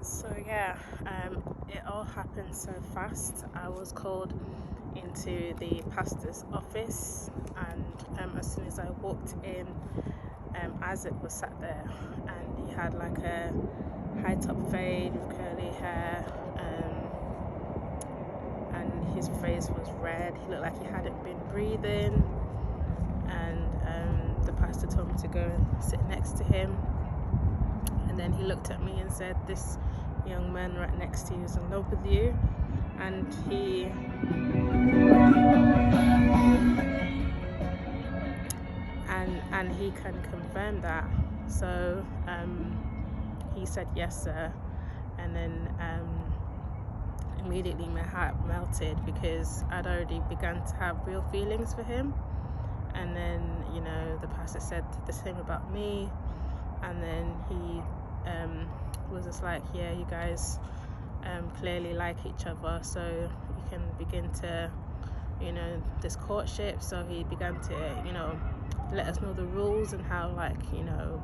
So yeah, it all happened so fast. I was called into the pastor's office, and as soon as I walked in, Isaac was sat there, and he had like a high top fade with curly hair, and his face was red. He looked like he hadn't been breathing, and the pastor told me to go and sit next to him. And then he looked at me and said, "This young man right next to you is in love with you." And he can confirm that. So he said, "Yes, sir." And then immediately my heart melted, because I'd already begun to have real feelings for him. And then, the pastor said the same about me. And then he was just like, "Yeah, you guys clearly like each other, so you can begin to, this courtship." So he began to, let us know the rules and how,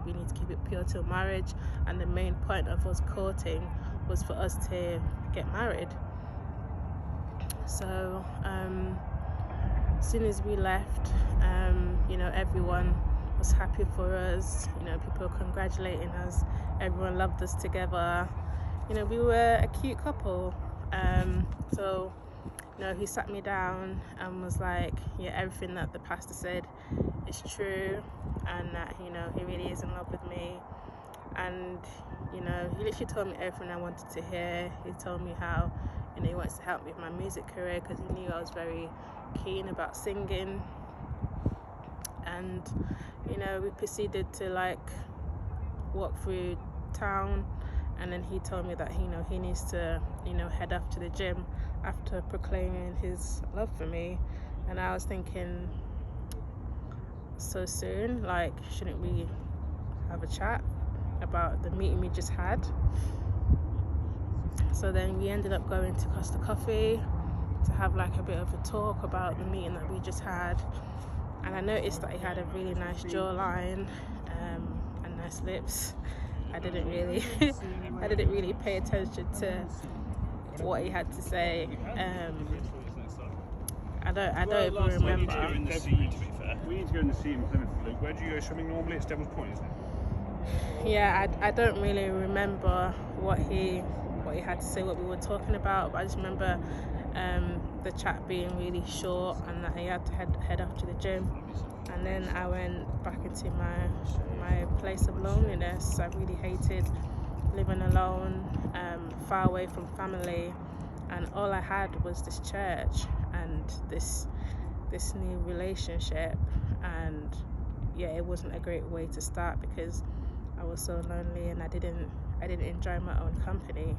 we need to keep it pure till marriage. And the main point of us courting was for us to get married. So as soon as we left, everyone was happy for us. People were congratulating us. Everyone loved us together. We were a cute couple. So he sat me down and was like, "Yeah, everything that the pastor said is true, and that he really is in love with me." And he literally told me everything I wanted to hear. He told me how he wants to help me with my music career, because he knew I was very keen about singing. And we proceeded to walk through town, and then he told me that he needs to head off to the gym after proclaiming his love for me. And I was thinking, so soon? Shouldn't we have a chat about the meeting we just had? So then we ended up going to Costa Coffee to have a bit of a talk about the meeting that we just had. And I noticed that he had a really nice jawline and nice lips. I didn't really pay attention to what he had to say. I don't even remember. We need to go in the sea in Plymouth, Luke. Where do you go swimming normally? It's Devil's Point, isn't it? Yeah, I don't really remember what he had to say, what we were talking about, but I just remember the chat being really short, and that he had to head off to the gym. And then I went back into my place of loneliness. I really hated living alone, far away from family, and all I had was this church and this new relationship. And yeah, it wasn't a great way to start, because I was so lonely and I didn't enjoy my own company.